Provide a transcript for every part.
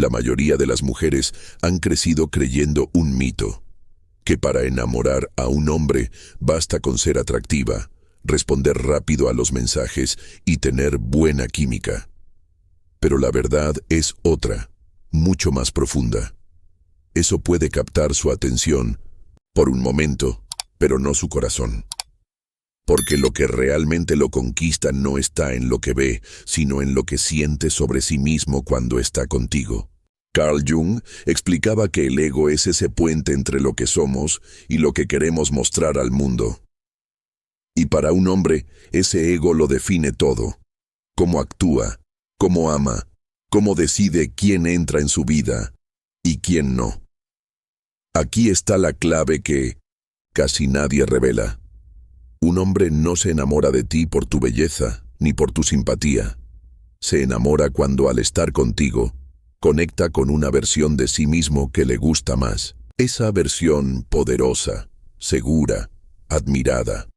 La mayoría de las mujeres han crecido creyendo un mito, que para enamorar a un hombre basta con ser atractiva, responder rápido a los mensajes y tener buena química. Pero la verdad es otra, mucho más profunda. Eso puede captar su atención por un momento, pero no su corazón. Porque lo que realmente lo conquista no está en lo que ve, sino en lo que siente sobre sí mismo cuando está contigo. Carl Jung explicaba que el ego es ese puente entre lo que somos y lo que queremos mostrar al mundo. Y para un hombre, ese ego lo define todo. Cómo actúa, cómo ama, cómo decide quién entra en su vida y quién no. Aquí está la clave que casi nadie revela. Un hombre no se enamora de ti por tu belleza ni por tu simpatía. Se enamora cuando al estar contigo, conecta con una versión de sí mismo que le gusta más. Esa versión poderosa, segura, admirada.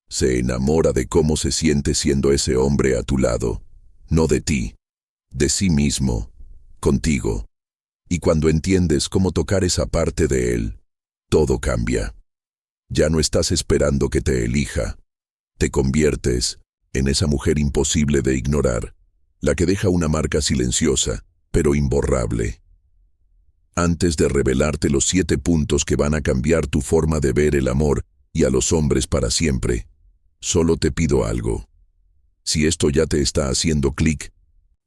Se enamora de cómo se siente siendo ese hombre a tu lado, no de ti, de sí mismo, contigo. Y cuando entiendes cómo tocar esa parte de él, todo cambia. Ya no estás esperando que te elija. Te conviertes en esa mujer imposible de ignorar, la que deja una marca silenciosa, pero imborrable. Antes de revelarte los 7 puntos que van a cambiar tu forma de ver el amor y a los hombres para siempre, solo te pido algo. Si esto ya te está haciendo clic,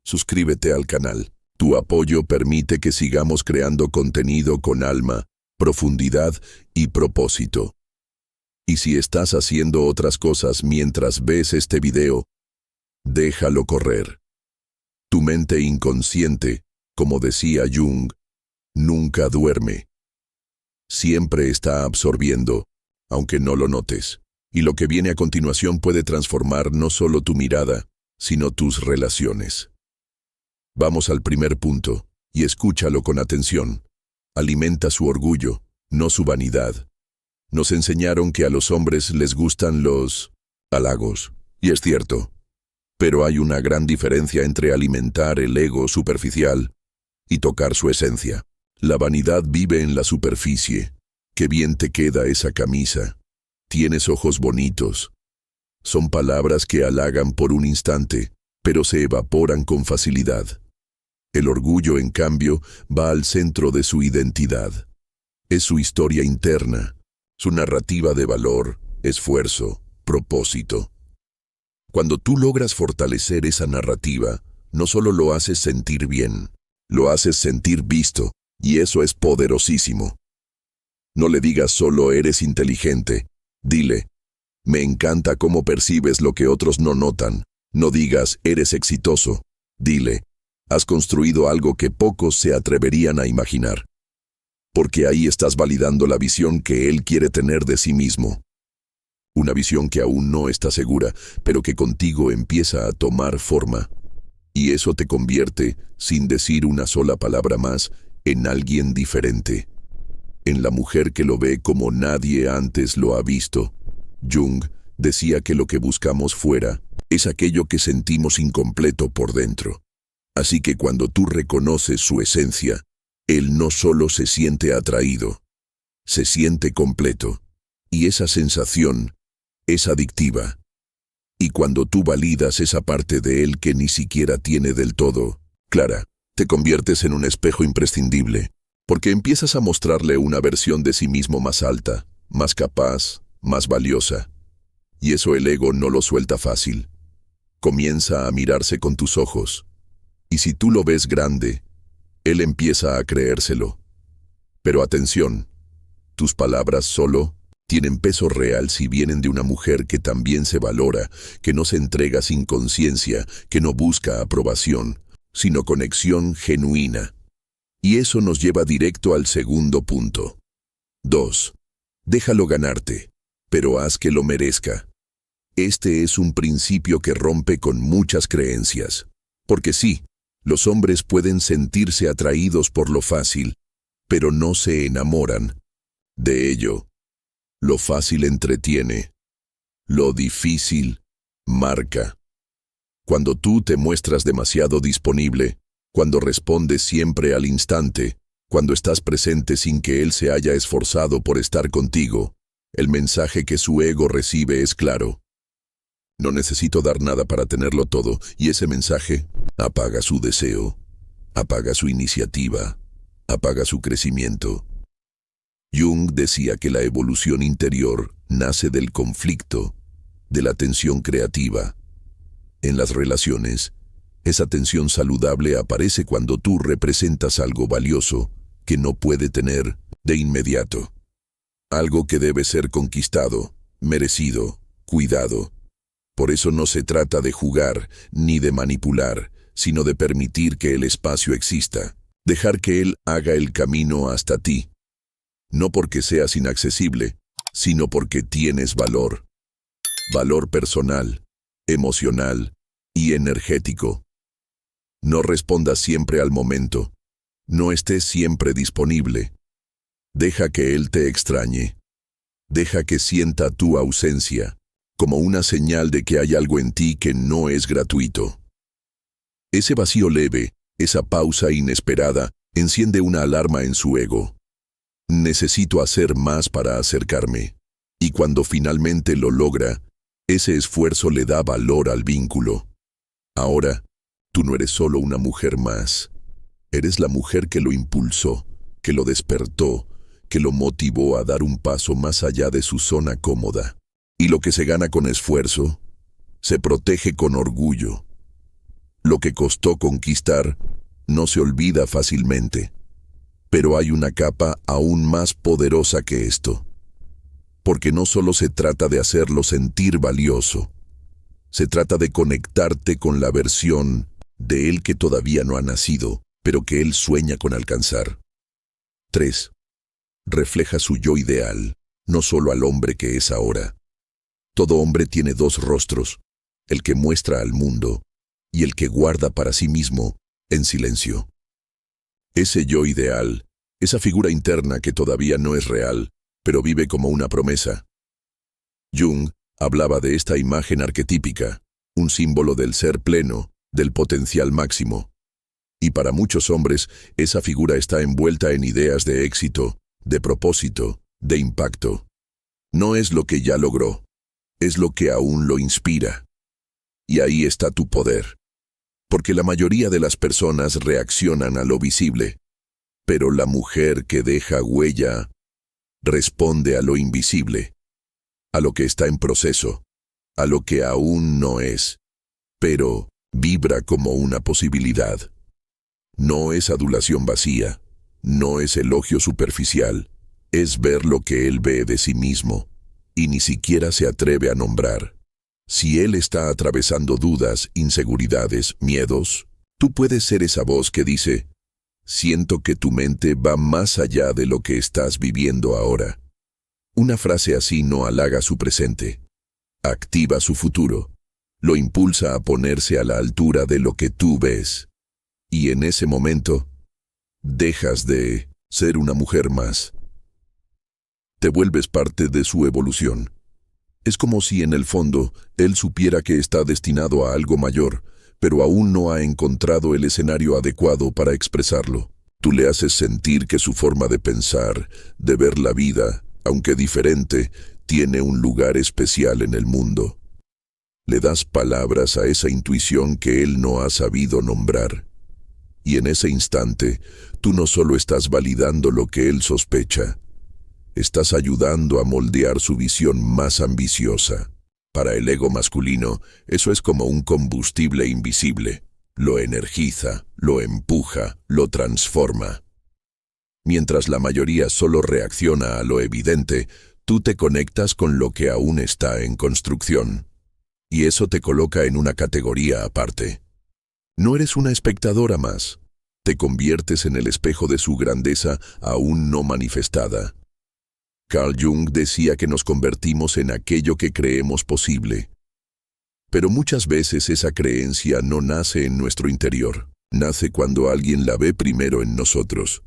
suscríbete al canal. Tu apoyo permite que sigamos creando contenido con alma, profundidad y propósito. Y si estás haciendo otras cosas mientras ves este video, déjalo correr. Tu mente inconsciente, como decía Jung, nunca duerme. Siempre está absorbiendo, aunque no lo notes. Y lo que viene a continuación puede transformar no solo tu mirada, sino tus relaciones. Vamos al primer punto, y escúchalo con atención. Alimenta su orgullo, no su vanidad. Nos enseñaron que a los hombres les gustan los halagos, y es cierto. Pero hay una gran diferencia entre alimentar el ego superficial y tocar su esencia. La vanidad vive en la superficie. Qué bien te queda esa camisa. Tienes ojos bonitos. Son palabras que halagan por un instante, pero se evaporan con facilidad. El orgullo, en cambio, va al centro de su identidad. Es su historia interna, su narrativa de valor, esfuerzo, propósito. Cuando tú logras fortalecer esa narrativa, no solo lo haces sentir bien, lo haces sentir visto, y eso es poderosísimo. No le digas solo eres inteligente, dile, me encanta cómo percibes lo que otros no notan. No digas eres exitoso, dile, has construido algo que pocos se atreverían a imaginar. Porque ahí estás validando la visión que él quiere tener de sí mismo. Una visión que aún no está segura, pero que contigo empieza a tomar forma. Y eso te convierte, sin decir una sola palabra más, en alguien diferente. En la mujer que lo ve como nadie antes lo ha visto. Jung decía que lo que buscamos fuera es aquello que sentimos incompleto por dentro. Así que cuando tú reconoces su esencia, él no solo se siente atraído, se siente completo. Y esa sensación es adictiva. Y cuando tú validas esa parte de él que ni siquiera tiene del todo clara, te conviertes en un espejo imprescindible, porque empiezas a mostrarle una versión de sí mismo más alta, más capaz, más valiosa. Y eso el ego no lo suelta fácil. Comienza a mirarse con tus ojos. Y si tú lo ves grande, él empieza a creérselo. Pero atención, tus palabras solo tienen peso real si vienen de una mujer que también se valora, que no se entrega sin conciencia, que no busca aprobación, sino conexión genuina. Y eso nos lleva directo al segundo punto. 2. Déjalo ganarte, pero haz que lo merezca. Este es un principio que rompe con muchas creencias. Porque sí, los hombres pueden sentirse atraídos por lo fácil, pero no se enamoran de ello. Lo fácil entretiene, lo difícil marca. Cuando tú te muestras demasiado disponible, cuando respondes siempre al instante, cuando estás presente sin que él se haya esforzado por estar contigo, el mensaje que su ego recibe es claro. No necesito dar nada para tenerlo todo, y ese mensaje apaga su deseo, apaga su iniciativa, apaga su crecimiento. Jung decía que la evolución interior nace del conflicto, de la tensión creativa. En las relaciones, esa tensión saludable aparece cuando tú representas algo valioso que no puede tener de inmediato. Algo que debe ser conquistado, merecido, cuidado. Por eso no se trata de jugar ni de manipular, sino de permitir que el espacio exista, dejar que él haga el camino hasta ti. No porque seas inaccesible, sino porque tienes valor. Valor personal, emocional y energético. No respondas siempre al momento. No estés siempre disponible. Deja que él te extrañe. Deja que sienta tu ausencia, como una señal de que hay algo en ti que no es gratuito. Ese vacío leve, esa pausa inesperada, enciende una alarma en su ego. Necesito hacer más para acercarme. Y cuando finalmente lo logra, ese esfuerzo le da valor al vínculo. Ahora, tú no eres solo una mujer más. Eres la mujer que lo impulsó, que lo despertó, que lo motivó a dar un paso más allá de su zona cómoda. Y lo que se gana con esfuerzo, se protege con orgullo. Lo que costó conquistar, no se olvida fácilmente. Pero hay una capa aún más poderosa que esto. Porque no solo se trata de hacerlo sentir valioso, se trata de conectarte con la versión de él que todavía no ha nacido, pero que él sueña con alcanzar. 3. Refleja su yo ideal, no solo al hombre que es ahora. Todo hombre tiene dos rostros, el que muestra al mundo y el que guarda para sí mismo en silencio. Ese yo ideal, esa figura interna que todavía no es real, pero vive como una promesa. Jung hablaba de esta imagen arquetípica, un símbolo del ser pleno, del potencial máximo. Y para muchos hombres, esa figura está envuelta en ideas de éxito, de propósito, de impacto. No es lo que ya logró, es lo que aún lo inspira. Y ahí está tu poder. Porque la mayoría de las personas reaccionan a lo visible, pero la mujer que deja huella responde a lo invisible, a lo que está en proceso, a lo que aún no es, pero vibra como una posibilidad. No es adulación vacía, no es elogio superficial, es ver lo que él ve de sí mismo, y ni siquiera se atreve a nombrar. Si él está atravesando dudas, inseguridades, miedos, tú puedes ser esa voz que dice: siento que tu mente va más allá de lo que estás viviendo ahora. Una frase así no halaga su presente, activa su futuro, lo impulsa a ponerse a la altura de lo que tú ves. Y en ese momento, dejas de ser una mujer más. Te vuelves parte de su evolución. Es como si en el fondo él supiera que está destinado a algo mayor, pero aún no ha encontrado el escenario adecuado para expresarlo. Tú le haces sentir que su forma de pensar, de ver la vida, aunque diferente, tiene un lugar especial en el mundo. Le das palabras a esa intuición que él no ha sabido nombrar. Y en ese instante, tú no solo estás validando lo que él sospecha, estás ayudando a moldear su visión más ambiciosa. Para el ego masculino, eso es como un combustible invisible. Lo energiza, lo empuja, lo transforma. Mientras la mayoría solo reacciona a lo evidente, tú te conectas con lo que aún está en construcción. Y eso te coloca en una categoría aparte. No eres una espectadora más. Te conviertes en el espejo de su grandeza aún no manifestada. Carl Jung decía que nos convertimos en aquello que creemos posible. Pero muchas veces esa creencia no nace en nuestro interior. Nace cuando alguien la ve primero en nosotros.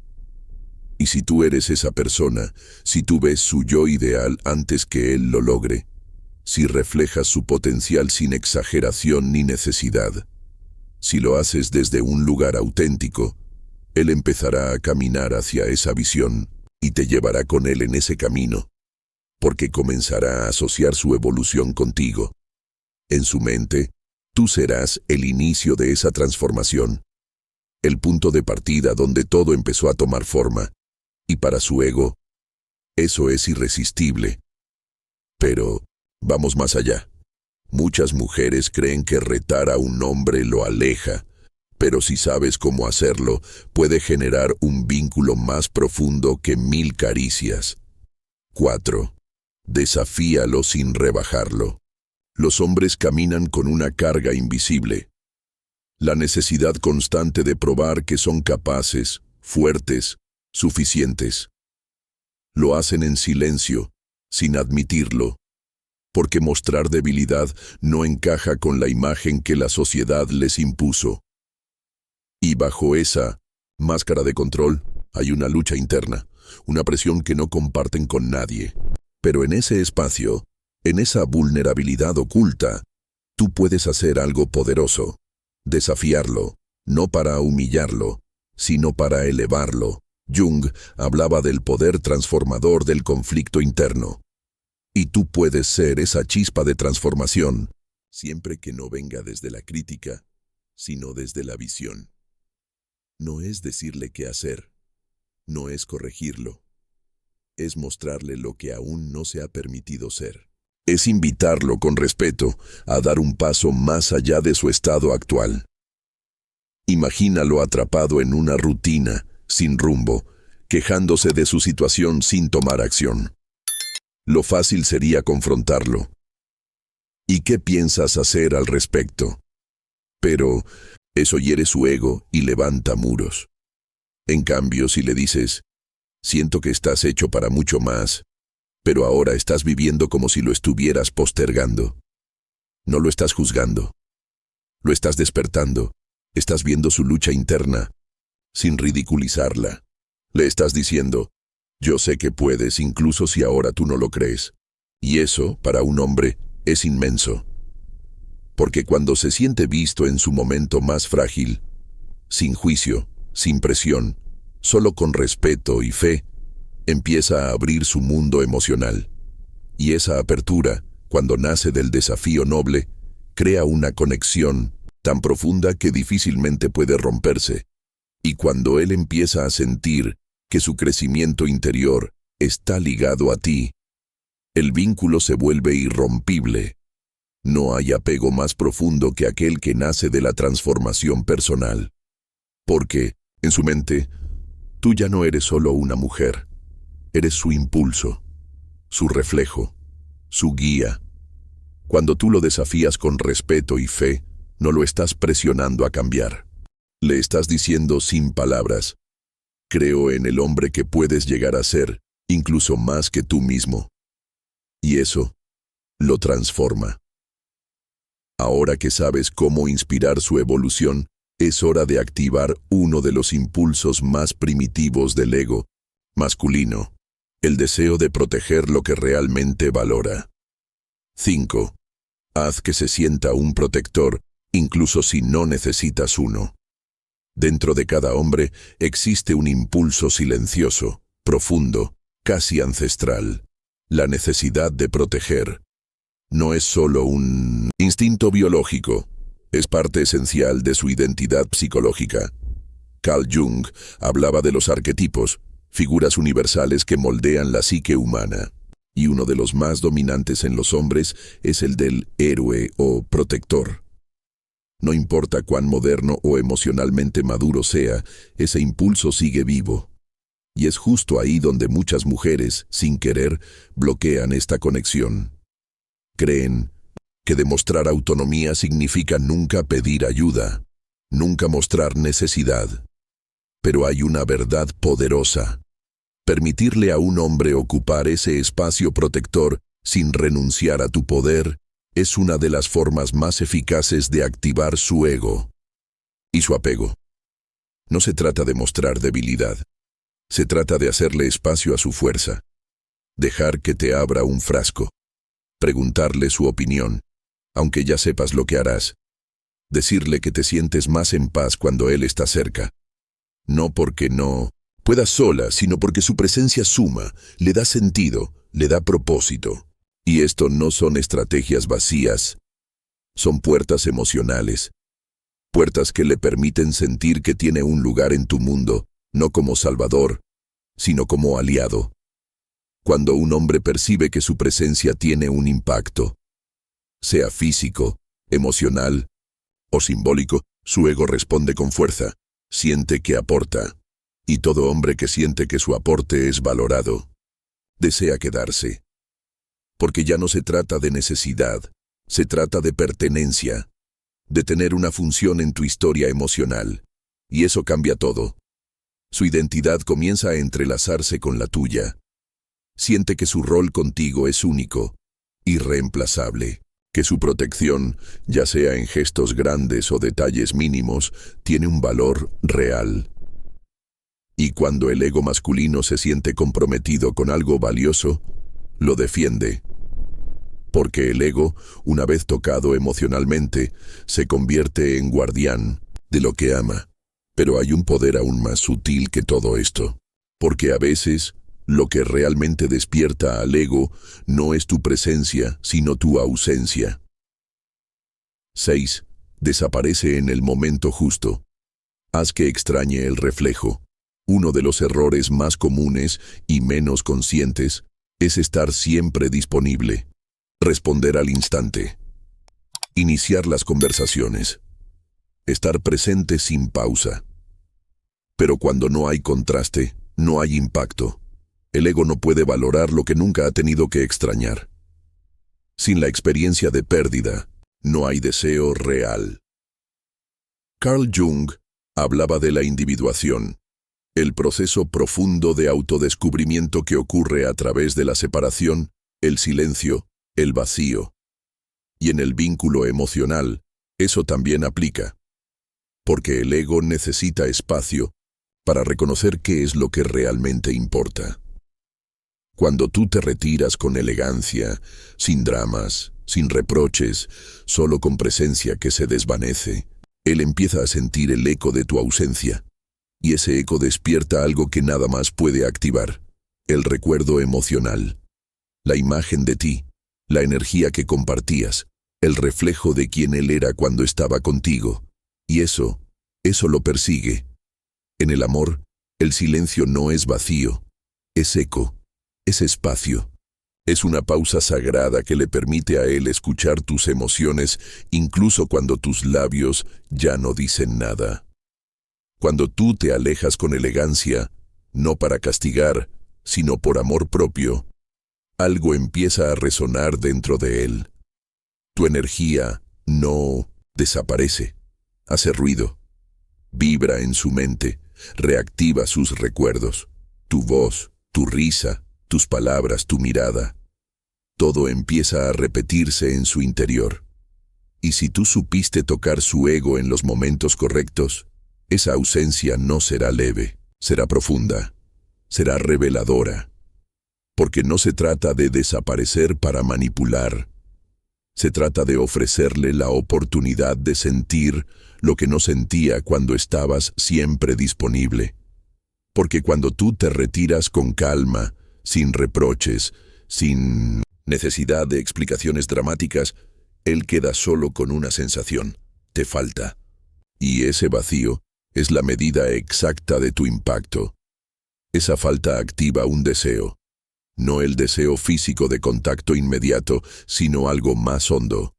Y si tú eres esa persona, si tú ves su yo ideal antes que él lo logre, si reflejas su potencial sin exageración ni necesidad, Si lo haces desde un lugar auténtico, él empezará a caminar hacia esa visión y te llevará con él en ese camino, porque comenzará a asociar su evolución contigo. En su mente, tú serás el inicio de esa transformación, el punto de partida donde todo empezó a tomar forma, y para su ego, eso es irresistible. Pero vamos más allá. Muchas mujeres creen que retar a un hombre lo aleja, pero si sabes cómo hacerlo, puede generar un vínculo más profundo que 1000 caricias. 4. Desafíalo sin rebajarlo. Los hombres caminan con una carga invisible. La necesidad constante de probar que son capaces, fuertes, suficientes. Lo hacen en silencio, sin admitirlo, porque mostrar debilidad no encaja con la imagen que la sociedad les impuso. Y bajo esa máscara de control hay una lucha interna, una presión que no comparten con nadie. Pero en ese espacio, en esa vulnerabilidad oculta, tú puedes hacer algo poderoso, desafiarlo, no para humillarlo, sino para elevarlo. Jung hablaba del poder transformador del conflicto interno. Y tú puedes ser esa chispa de transformación, siempre que no venga desde la crítica, sino desde la visión. No es decirle qué hacer, no es corregirlo, es mostrarle lo que aún no se ha permitido ser. Es invitarlo con respeto a dar un paso más allá de su estado actual. Imagínalo atrapado en una rutina, sin rumbo, quejándose de su situación sin tomar acción. Lo fácil sería confrontarlo. ¿Y qué piensas hacer al respecto? Pero eso hiere su ego y levanta muros. En cambio, si le dices, siento que estás hecho para mucho más, pero ahora estás viviendo como si lo estuvieras postergando. No lo estás juzgando. Lo estás despertando. Estás viendo su lucha interna, sin ridiculizarla. Le estás diciendo, yo sé que puedes incluso si ahora tú no lo crees. Y eso, para un hombre, es inmenso. Porque cuando se siente visto en su momento más frágil, sin juicio, sin presión, solo con respeto y fe, empieza a abrir su mundo emocional. Y esa apertura, cuando nace del desafío noble, crea una conexión tan profunda que difícilmente puede romperse. Y cuando él empieza a sentir que su crecimiento interior está ligado a ti, el vínculo se vuelve irrompible. No hay apego más profundo que aquel que nace de la transformación personal. Porque, en su mente, tú ya no eres solo una mujer, eres su impulso, su reflejo, su guía. Cuando tú lo desafías con respeto y fe, no lo estás presionando a cambiar. Le estás diciendo sin palabras, creo en el hombre que puedes llegar a ser, incluso más que tú mismo. Y eso lo transforma. Ahora que sabes cómo inspirar su evolución, es hora de activar uno de los impulsos más primitivos del ego masculino, el deseo de proteger lo que realmente valora. 5. Haz que se sienta un protector, incluso si no necesitas uno. Dentro de cada hombre existe un impulso silencioso, profundo, casi ancestral. La necesidad de proteger. No es solo un instinto biológico, es parte esencial de su identidad psicológica. Carl Jung hablaba de los arquetipos, figuras universales que moldean la psique humana. Y uno de los más dominantes en los hombres es el del héroe o protector. No importa cuán moderno o emocionalmente maduro sea, ese impulso sigue vivo. Y es justo ahí donde muchas mujeres, sin querer, bloquean esta conexión. Creen que demostrar autonomía significa nunca pedir ayuda, nunca mostrar necesidad. Pero hay una verdad poderosa. Permitirle a un hombre ocupar ese espacio protector sin renunciar a tu poder es una de las formas más eficaces de activar su ego y su apego. No se trata de mostrar debilidad. Se trata de hacerle espacio a su fuerza. Dejar que te abra un frasco. Preguntarle su opinión, aunque ya sepas lo que harás. Decirle que te sientes más en paz cuando él está cerca. No porque no puedas sola, sino porque su presencia suma, le da sentido, le da propósito. Y esto no son estrategias vacías, son puertas emocionales. Puertas que le permiten sentir que tiene un lugar en tu mundo, no como salvador, sino como aliado. Cuando un hombre percibe que su presencia tiene un impacto, sea físico, emocional o simbólico, su ego responde con fuerza, siente que aporta. Y todo hombre que siente que su aporte es valorado, desea quedarse. Porque ya no se trata de necesidad, se trata de pertenencia, de tener una función en tu historia emocional. Y eso cambia todo. Su identidad comienza a entrelazarse con la tuya. Siente que su rol contigo es único, irreemplazable, que su protección, ya sea en gestos grandes o detalles mínimos, tiene un valor real. Y cuando el ego masculino se siente comprometido con algo valioso, lo defiende. Porque el ego, una vez tocado emocionalmente, se convierte en guardián de lo que ama. Pero hay un poder aún más sutil que todo esto. Porque a veces, lo que realmente despierta al ego no es tu presencia, sino tu ausencia. 6. Desaparece en el momento justo. Haz que extrañe el reflejo. Uno de los errores más comunes y menos conscientes es estar siempre disponible. Responder al instante. Iniciar las conversaciones. Estar presente sin pausa. Pero cuando no hay contraste, no hay impacto. El ego no puede valorar lo que nunca ha tenido que extrañar. Sin la experiencia de pérdida, no hay deseo real. Carl Jung hablaba de la individuación, el proceso profundo de autodescubrimiento que ocurre a través de la separación, el silencio, el vacío. Y en el vínculo emocional, eso también aplica. Porque el ego necesita espacio para reconocer qué es lo que realmente importa. Cuando tú te retiras con elegancia, sin dramas, sin reproches, solo con presencia que se desvanece, él empieza a sentir el eco de tu ausencia. Y ese eco despierta algo que nada más puede activar, el recuerdo emocional, la imagen de ti, la energía que compartías, el reflejo de quién él era cuando estaba contigo. Y eso lo persigue. En el amor, el silencio no es vacío, es eco, es espacio. Es una pausa sagrada que le permite a él escuchar tus emociones incluso cuando tus labios ya no dicen nada. Cuando tú te alejas con elegancia, no para castigar, sino por amor propio, algo empieza a resonar dentro de él. Tu energía no desaparece, hace ruido, vibra en su mente, reactiva sus recuerdos, tu voz, tu risa, tus palabras, tu mirada. Todo empieza a repetirse en su interior. Y si tú supiste tocar su ego en los momentos correctos, esa ausencia no será leve, será profunda, será reveladora. Porque no se trata de desaparecer para manipular. Se trata de ofrecerle la oportunidad de sentir lo que no sentía cuando estabas siempre disponible. Porque cuando tú te retiras con calma, sin reproches, sin necesidad de explicaciones dramáticas, él queda solo con una sensación: te falta. Y ese vacío es la medida exacta de tu impacto. Esa falta activa un deseo. No el deseo físico de contacto inmediato, sino algo más hondo.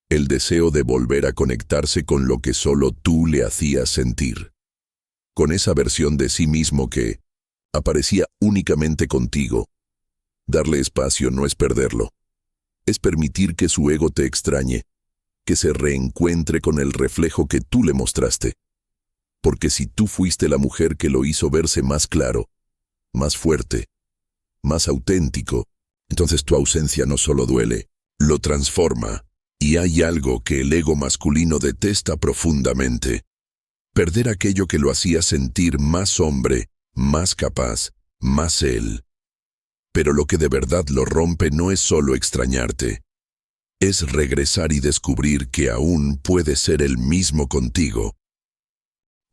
El deseo de volver a conectarse con lo que solo tú le hacías sentir. Con esa versión de sí mismo que aparecía únicamente contigo. Darle espacio no es perderlo. Es permitir que su ego te extrañe, que se reencuentre con el reflejo que tú le mostraste. Porque si tú fuiste la mujer que lo hizo verse más claro, más fuerte, más auténtico, entonces tu ausencia no solo duele, lo transforma. Y hay algo que el ego masculino detesta profundamente: perder aquello que lo hacía sentir más hombre, más capaz, más él. Pero lo que de verdad lo rompe no es solo extrañarte, Es regresar y descubrir que aún puede ser el mismo contigo,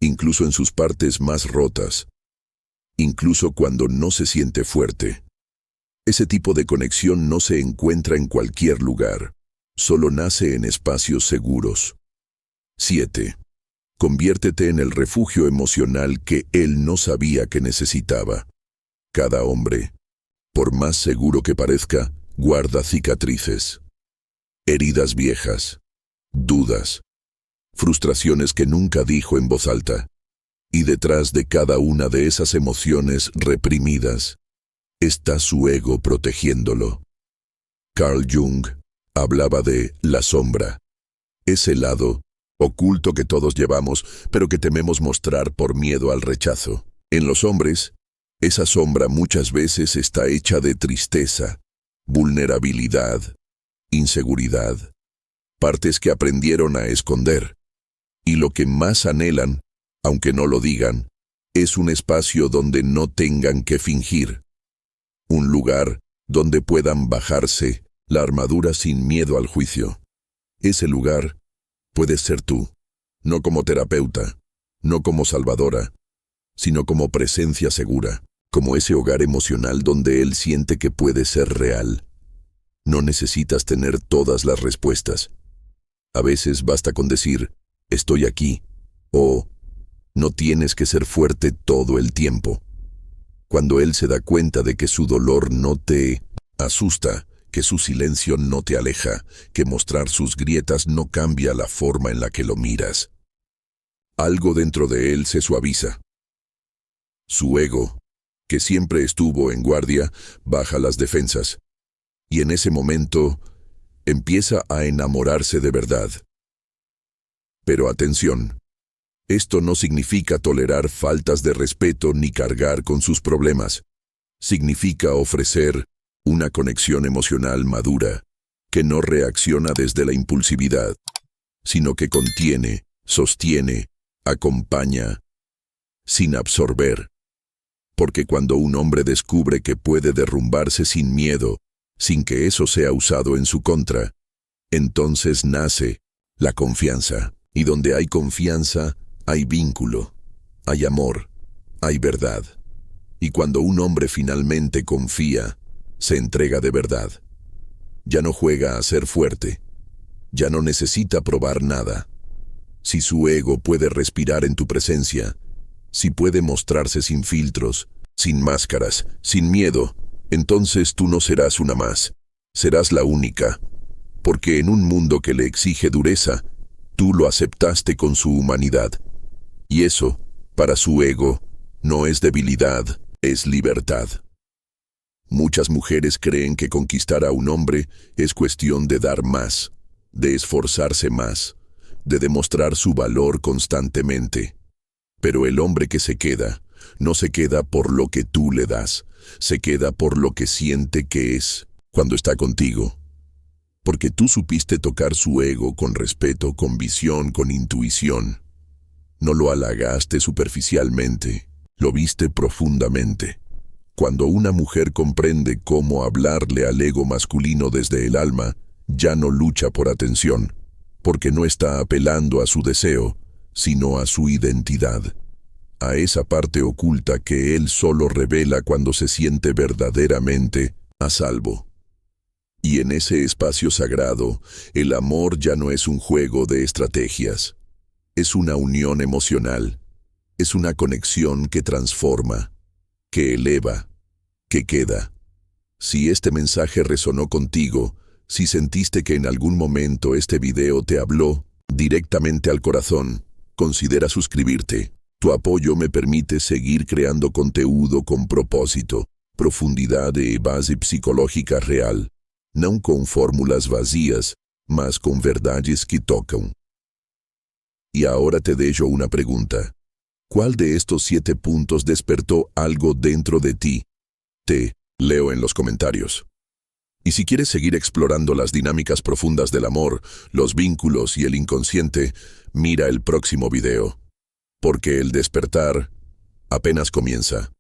incluso en sus partes más rotas, incluso cuando no se siente fuerte. Ese tipo de conexión no se encuentra en cualquier lugar, solo nace en espacios seguros. 7. Conviértete en el refugio emocional que él no sabía que necesitaba. Cada hombre, por más seguro que parezca, guarda cicatrices, heridas viejas, dudas, frustraciones que nunca dijo en voz alta. Y detrás de cada una de esas emociones reprimidas, está su ego protegiéndolo. Carl Jung hablaba de la sombra, ese lado oculto que todos llevamos, pero que tememos mostrar por miedo al rechazo. En los hombres, esa sombra muchas veces está hecha de tristeza, vulnerabilidad, inseguridad, partes que aprendieron a esconder. Y lo que más anhelan, aunque no lo digan, es un espacio donde no tengan que fingir. Un lugar donde puedan bajarse la armadura sin miedo al juicio. Ese lugar puedes ser tú, no como terapeuta, no como salvadora, sino como presencia segura, como ese hogar emocional donde él siente que puede ser real. No necesitas tener todas las respuestas. A veces basta con decir, estoy aquí, o no tienes que ser fuerte todo el tiempo. Cuando él se da cuenta de que su dolor no te asusta, que su silencio no te aleja, que mostrar sus grietas no cambia la forma en la que lo miras, algo dentro de él se suaviza. Su ego, que siempre estuvo en guardia, baja las defensas, y en ese momento empieza a enamorarse de verdad. Pero atención, esto no significa tolerar faltas de respeto ni cargar con sus problemas. Significa ofrecer una conexión emocional madura, que no reacciona desde la impulsividad, sino que contiene, sostiene, acompaña, sin absorber. Porque cuando un hombre descubre que puede derrumbarse sin miedo, sin que eso sea usado en su contra, entonces nace la confianza. Y donde hay confianza, hay vínculo, hay amor, hay verdad. Y cuando un hombre finalmente confía, se entrega de verdad. Ya no juega a ser fuerte, ya no necesita probar nada. Si su ego puede respirar en tu presencia, si puede mostrarse sin filtros, sin máscaras, sin miedo, entonces tú no serás una más, serás la única. Porque en un mundo que le exige dureza, tú lo aceptaste con su humanidad. Y eso, para su ego, no es debilidad, es libertad. Muchas mujeres creen que conquistar a un hombre es cuestión de dar más, de esforzarse más, de demostrar su valor constantemente. Pero el hombre que se queda, no se queda por lo que tú le das, se queda por lo que siente que es cuando está contigo. Porque tú supiste tocar su ego con respeto, con visión, con intuición. No lo halagaste superficialmente, lo viste profundamente. Cuando una mujer comprende cómo hablarle al ego masculino desde el alma, ya no lucha por atención, porque no está apelando a su deseo, sino a su identidad, a esa parte oculta que él solo revela cuando se siente verdaderamente a salvo. Y en ese espacio sagrado, el amor ya no es un juego de estrategias. Es una unión emocional. Es una conexión que transforma, que eleva, que queda. Si este mensaje resonó contigo, si sentiste que en algún momento este video te habló directamente al corazón, considera suscribirte. Tu apoyo me permite seguir creando contenido con propósito, profundidad e base psicológica real. Não com fórmulas vacías, mas com verdades que tocam. Y ahora te dejo una pregunta. ¿Cuál de estos 7 puntos despertó algo dentro de ti? Te leo en los comentarios. Y si quieres seguir explorando las dinámicas profundas del amor, los vínculos y el inconsciente, mira el próximo video. Porque el despertar apenas comienza.